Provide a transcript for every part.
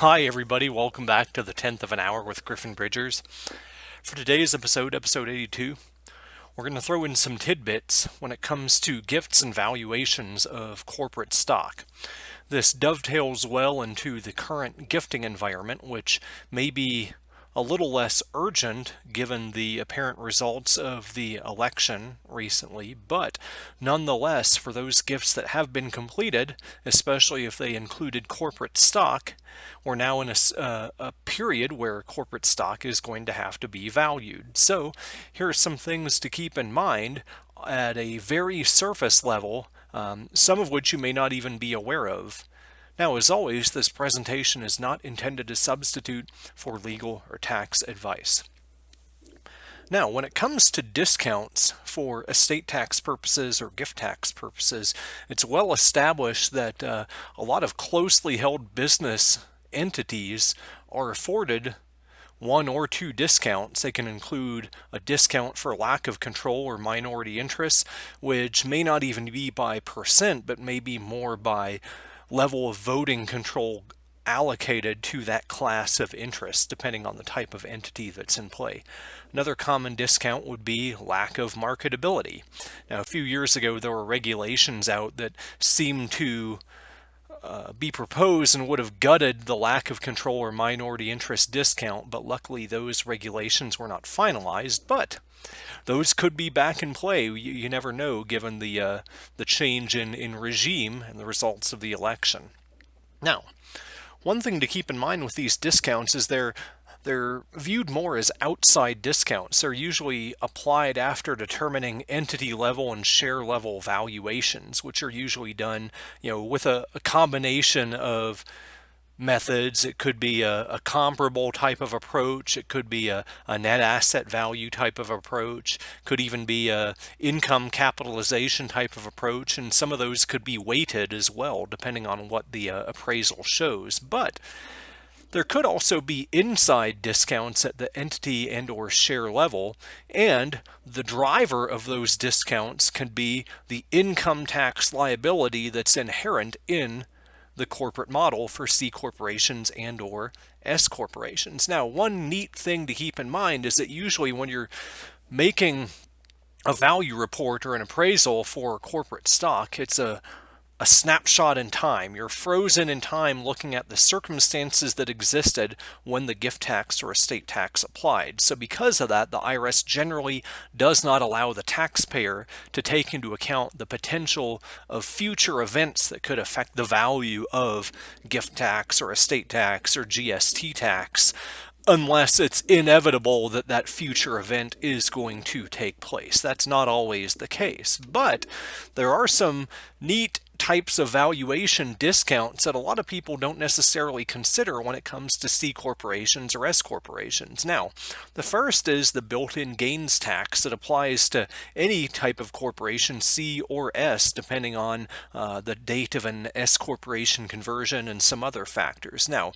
Hi everybody, welcome back to the 10th of an hour with Griffin Bridgers. For today's episode 82, we're going to throw in some tidbits when it comes to gifts and valuations of corporate stock. This dovetails well into the current gifting environment, which may be a little less urgent given the apparent results of the election recently, but nonetheless, for those gifts that have been completed, especially if they included corporate stock, we're now in a period where corporate stock is going to have to be valued. So here are some things to keep in mind at a very surface level, some of which you may not even be aware of. Now, as always, this presentation is not intended to substitute for legal or tax advice. Now, when it comes to discounts for estate tax purposes or gift tax purposes, it's well established that a lot of closely held business entities are afforded one or two discounts. They can include a discount for lack of control or minority interest, which may not even be by percent, but may be more by level of voting control allocated to that class of interest, depending on the type of entity that's in play. Another common discount would be lack of marketability. Now, a few years ago, there were regulations out that seemed to be proposed and would have gutted the lack of control or minority interest discount, but luckily those regulations were not finalized, but those could be back in play. You never know, given the change in regime and the results of the election. Now, one thing to keep in mind with these discounts is they're viewed more as outside discounts. They're usually applied after determining entity level and share level valuations, which are usually done, with a combination of methods. It could be a comparable type of approach. It could be a net asset value type of approach. Could even be a income capitalization type of approach. And some of those could be weighted as well, depending on what the appraisal shows. But there could also be inside discounts at the entity and or share level, and the driver of those discounts can be the income tax liability that's inherent in the corporate model for C corporations and or S corporations. Now, one neat thing to keep in mind is that usually when you're making a value report or an appraisal for corporate stock, it's a snapshot in time. You're frozen in time looking at the circumstances that existed when the gift tax or estate tax applied. So because of that, the IRS generally does not allow the taxpayer to take into account the potential of future events that could affect the value of gift tax or estate tax or GST tax, unless it's inevitable that that future event is going to take place. That's not always the case, but there are some neat types of valuation discounts that a lot of people don't necessarily consider when it comes to C corporations or S corporations. Now, the first is the built-in gains tax that applies to any type of corporation, C or S, depending on the date of an S corporation conversion and some other factors. Now,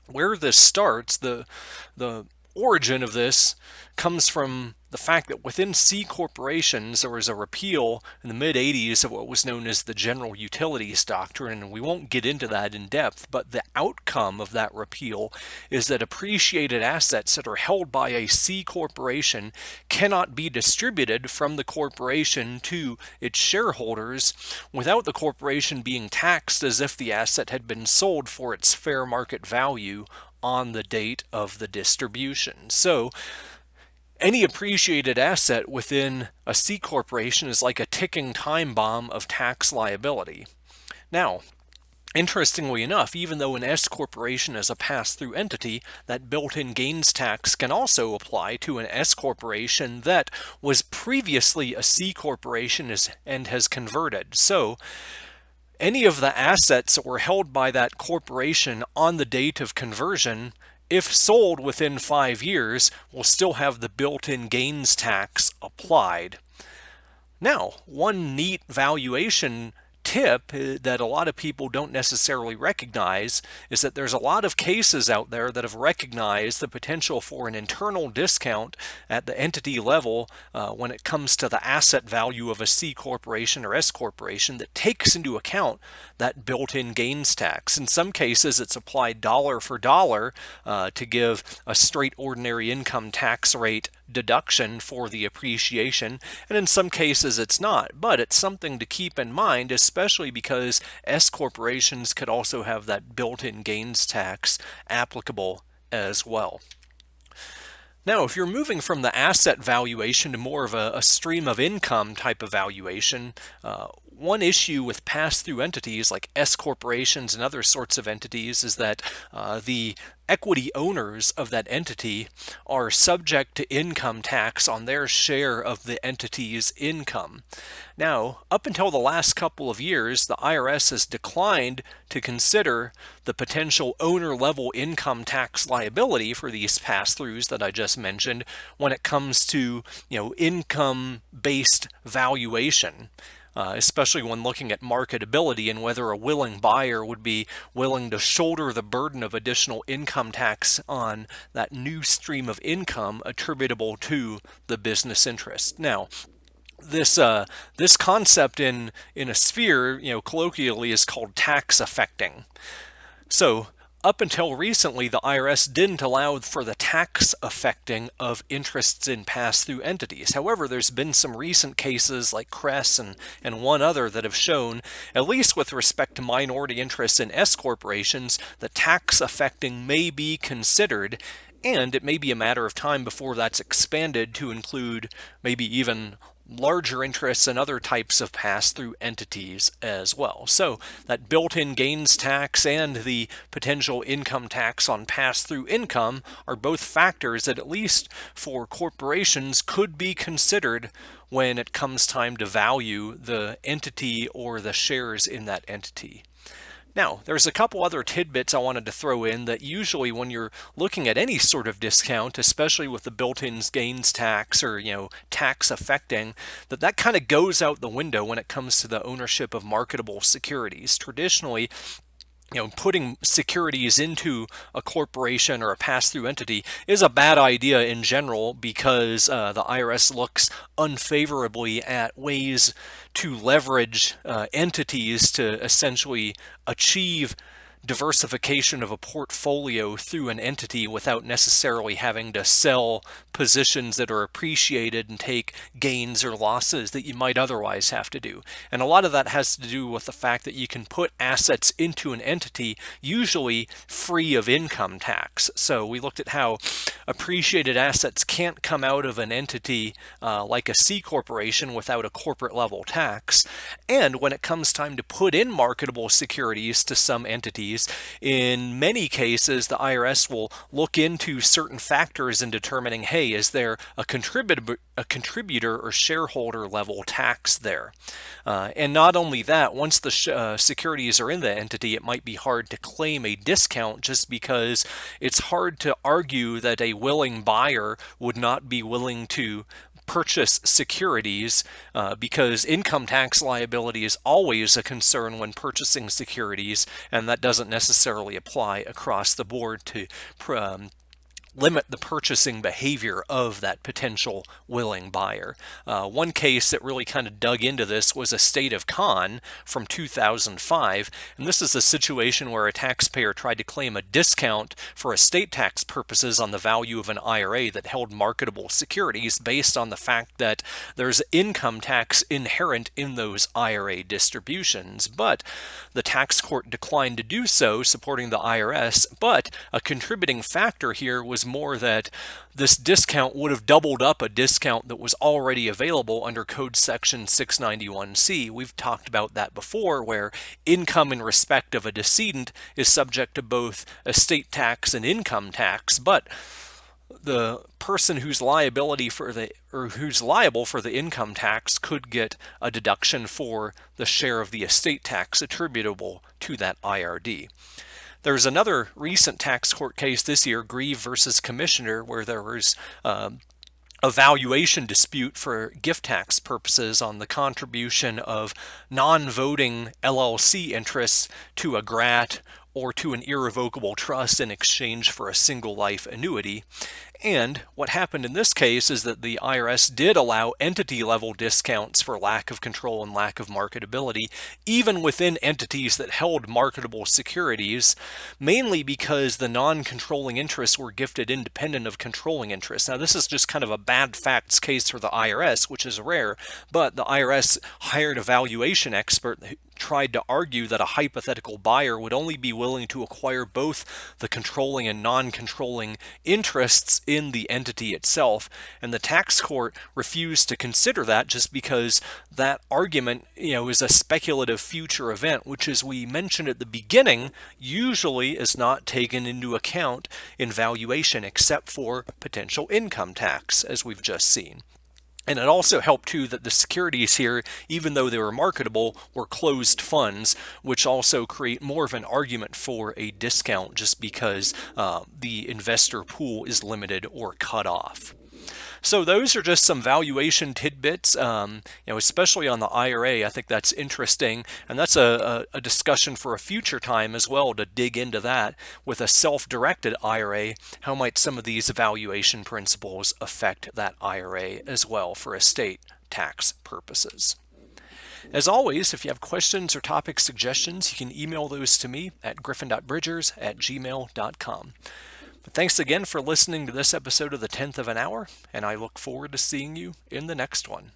where this starts, the origin of this comes from the fact that within C corporations there was a repeal in the mid-80s of what was known as the general utilities doctrine, and we won't get into that in depth, but the outcome of that repeal is that appreciated assets that are held by a C corporation cannot be distributed from the corporation to its shareholders without the corporation being taxed as if the asset had been sold for its fair market value on the date of the distribution. So any appreciated asset within a C corporation is like a ticking time bomb of tax liability. Now, interestingly enough, even though an S corporation is a pass-through entity, that built-in gains tax can also apply to an S corporation that was previously a C corporation and has converted. So any of the assets that were held by that corporation on the date of conversion, if sold within 5 years, will still have the built-in gains tax applied. Now, one neat valuation tip that a lot of people don't necessarily recognize is that there's a lot of cases out there that have recognized the potential for an internal discount at the entity level when it comes to the asset value of a C corporation or S corporation that takes into account that built-in gains tax. In some cases, it's applied dollar for dollar to give a straight ordinary income tax rate deduction for the appreciation, and in some cases it's not, but it's something to keep in mind, especially because S corporations could also have that built-in gains tax applicable as well. Now, if you're moving from the asset valuation to more of a stream of income type of valuation, one issue with pass-through entities like S corporations and other sorts of entities is that the equity owners of that entity are subject to income tax on their share of the entity's income. Now, up until the last couple of years, the IRS has declined to consider the potential owner-level income tax liability for these pass-throughs that I just mentioned when it comes to, income-based valuation. Especially when looking at marketability and whether a willing buyer would be willing to shoulder the burden of additional income tax on that new stream of income attributable to the business interest. Now, this concept in a sphere, colloquially is called tax affecting. So, up until recently, the IRS didn't allow for the tax affecting of interests in pass-through entities. However, there's been some recent cases like Cress and one other that have shown, at least with respect to minority interests in S corporations, that tax affecting may be considered, and it may be a matter of time before that's expanded to include maybe even larger interests in other types of pass-through entities as well. So that built-in gains tax and the potential income tax on pass-through income are both factors that, at least for corporations, could be considered when it comes time to value the entity or the shares in that entity. Now, there's a couple other tidbits I wanted to throw in that usually when you're looking at any sort of discount, especially with the built-in gains tax or, tax affecting, that kind of goes out the window when it comes to the ownership of marketable securities. Traditionally, putting securities into a corporation or a pass-through entity is a bad idea in general because the IRS looks unfavorably at ways to leverage entities to essentially achieve diversification of a portfolio through an entity without necessarily having to sell positions that are appreciated and take gains or losses that you might otherwise have to do. And a lot of that has to do with the fact that you can put assets into an entity usually free of income tax. So we looked at how appreciated assets can't come out of an entity like a C corporation without a corporate level tax. And when it comes time to put in marketable securities to some entities, in many cases, the IRS will look into certain factors in determining, hey, is there a contributor or shareholder level tax there? And not only that, once the securities are in the entity, it might be hard to claim a discount just because it's hard to argue that a willing buyer would not be willing to purchase securities because income tax liability is always a concern when purchasing securities, and that doesn't necessarily apply across the board to limit the purchasing behavior of that potential willing buyer. One case that really kind of dug into this was a state of Con from 2005, and this is a situation where a taxpayer tried to claim a discount for estate tax purposes on the value of an IRA that held marketable securities based on the fact that there's income tax inherent in those IRA distributions, but the tax court declined to do so, supporting the IRS, but a contributing factor here was more that this discount would have doubled up a discount that was already available under Code Section 691C. We've talked about that before, where income in respect of a decedent is subject to both estate tax and income tax, but the person who's liable for the income tax could get a deduction for the share of the estate tax attributable to that IRD. There's another recent tax court case this year, Grieve versus Commissioner, where there was a a valuation dispute for gift tax purposes on the contribution of non-voting LLC interests to a GRAT or to an irrevocable trust in exchange for a single life annuity. And what happened in this case is that the IRS did allow entity-level discounts for lack of control and lack of marketability, even within entities that held marketable securities, mainly because the non-controlling interests were gifted independent of controlling interests. Now, this is just kind of a bad facts case for the IRS, which is rare, but the IRS hired a valuation expert who tried to argue that a hypothetical buyer would only be willing to acquire both the controlling and non-controlling interests in the entity itself, and the tax court refused to consider that just because that argument, is a speculative future event, which, as we mentioned at the beginning, usually is not taken into account in valuation except for potential income tax, as we've just seen. And it also helped, too, that the securities here, even though they were marketable, were closed funds, which also create more of an argument for a discount just because the investor pool is limited or cut off. So those are just some valuation tidbits, especially on the IRA. I think that's interesting, and that's a discussion for a future time as well, to dig into that. With a self-directed IRA, how might some of these valuation principles affect that IRA as well for estate tax purposes? As always, if you have questions or topic suggestions, you can email those to me at griffin.bridgers@gmail.com. But thanks again for listening to this episode of the 10th of an Hour, and I look forward to seeing you in the next one.